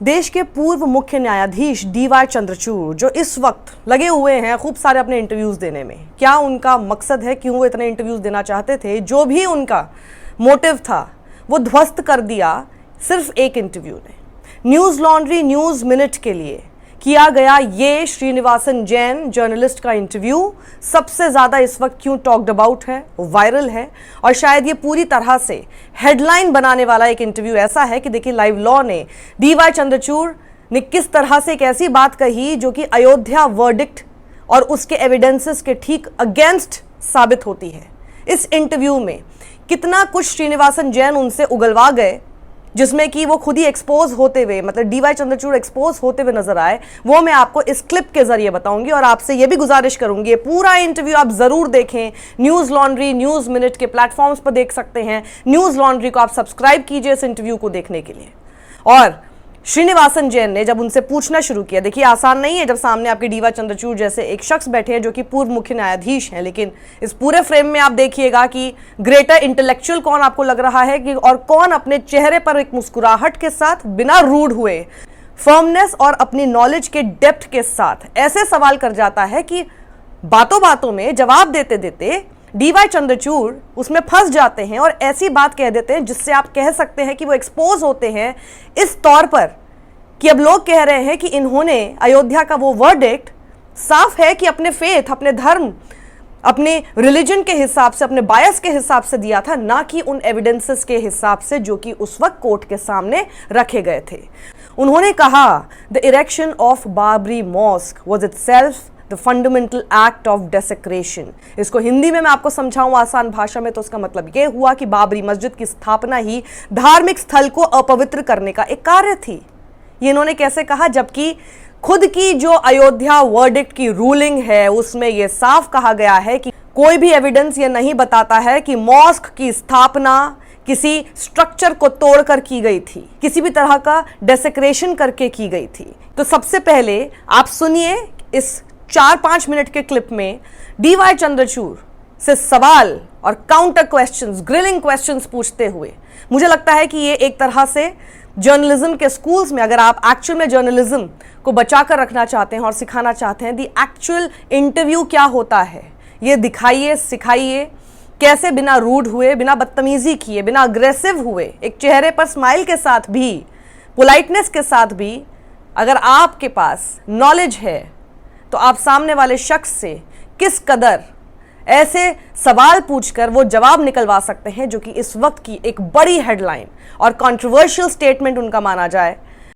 देश के पूर्व मुख्य न्यायाधीश डीवाई चंद्रचूड़ जो इस वक्त लगे हुए हैं खूब सारे अपने इंटरव्यूज देने में, क्या उनका मकसद है, क्यों वो इतने इंटरव्यूज देना चाहते थे, जो भी उनका मोटिव था वो ध्वस्त कर दिया सिर्फ एक इंटरव्यू ने। न्यूज़ लॉन्ड्री न्यूज़ मिनट के लिए किया गया ये श्रीनिवासन जैन जर्नलिस्ट का इंटरव्यू सबसे ज़्यादा इस वक्त क्यों टॉक्ड अबाउट है, वायरल है, और शायद ये पूरी तरह से हेडलाइन बनाने वाला एक इंटरव्यू ऐसा है कि देखिए लाइव लॉ ने डीवाई चंद्रचूड़ ने किस तरह से एक ऐसी बात कही जो कि अयोध्या वर्डिक्ट और उसके एविडेंसेस के ठीक अगेंस्ट साबित होती है। इस इंटरव्यू में कितना कुछ श्रीनिवासन जैन उनसे उगलवा गए, जिसमें कि वो खुद ही एक्सपोज होते हुए, मतलब डीवाई चंद्रचूड़ एक्सपोज होते हुए नजर आए, वो मैं आपको इस क्लिप के जरिए बताऊंगी। और आपसे ये भी गुजारिश करूंगी पूरा इंटरव्यू आप जरूर देखें। न्यूज़ लॉन्ड्री न्यूज़ मिनट के प्लेटफॉर्म्स पर देख सकते हैं। न्यूज़ लॉन्ड्री को आप सब्सक्राइब कीजिए इस इंटरव्यू को देखने के लिए। और श्रीनिवासन जैन ने जब उनसे पूछना शुरू किया, देखिए आसान नहीं है जब सामने आपके डीवाई चंद्रचूड़ जैसे एक शख्स बैठे हैं जो कि पूर्व मुख्य न्यायाधीश हैं, लेकिन इस पूरे फ्रेम में आप देखिएगा कि ग्रेटर इंटेलेक्चुअल कौन आपको लग रहा है कि, और कौन अपने चेहरे पर एक मुस्कुराहट के साथ बिना रूड हुए फर्मनेस और अपनी नॉलेज के डेप्थ के साथ ऐसे सवाल कर जाता है कि बातों बातों में जवाब देते देते डीवाई चंद्रचूड़ उसमें फंस जाते हैं और ऐसी बात कह देते हैं जिससे आप कह सकते हैं कि वो एक्सपोज होते हैं इस तौर पर कि अब लोग कह रहे हैं कि इन्होंने अयोध्या का वो वर्डिक्ट साफ है कि अपने फेथ, अपने धर्म, अपने रिलीजन के हिसाब से, अपने बायस के हिसाब से दिया था, ना कि उन एविडेंसेस के हिसाब से जो कि उस वक्त कोर्ट के सामने रखे गए थे। उन्होंने कहा the erection of Babri mosque was itself the fundamental act of desecration. इसको हिंदी में मैं आपको समझाऊं आसान भाषा में तो उसका मतलब यह हुआ कि बाबरी मस्जिद की स्थापना ही धार्मिक स्थल को अपवित्र करने का एक कार्य थी। ये इन्होंने कैसे कहा, जबकि खुद की जो अयोध्या वर्डिक्ट की रूलिंग है उसमें यह साफ कहा गया है कि कोई भी एविडेंस ये नहीं बताता है कि मॉस्क की स्थापना किसी स्ट्रक्चर को तोड़कर की गई थी, किसी भी तरह का डेसेक्रेशन करके की गई थी। तो सबसे पहले आप सुनिए इस 4-5 मिनट के क्लिप में डीवाई चंद्रचूड़ से सवाल और काउंटर क्वेश्चंस, ग्रिलिंग क्वेश्चंस पूछते हुए मुझे लगता है कि ये एक तरह से जर्नलिज्म के स्कूल्स में, अगर आप एक्चुअल में जर्नलिज्म को बचाकर रखना चाहते हैं और सिखाना चाहते हैं, दी एक्चुअल इंटरव्यू क्या होता है ये दिखाइए, सिखाइए, कैसे बिना रूड हुए, बिना बदतमीजी किए, बिना अग्रेसिव हुए, एक चेहरे पर स्माइल के साथ भी, पोलाइटनेस के साथ भी, अगर आपके पास नॉलेज है तो आप सामने वाले शख्स से किस कदर ऐसे सवाल पूछकर वो जवाब निकलवा सकते हैं जो कि इस वक्त की एक बड़ी हेडलाइन और कंट्रोवर्शियल स्टेटमेंट उनका माना जाए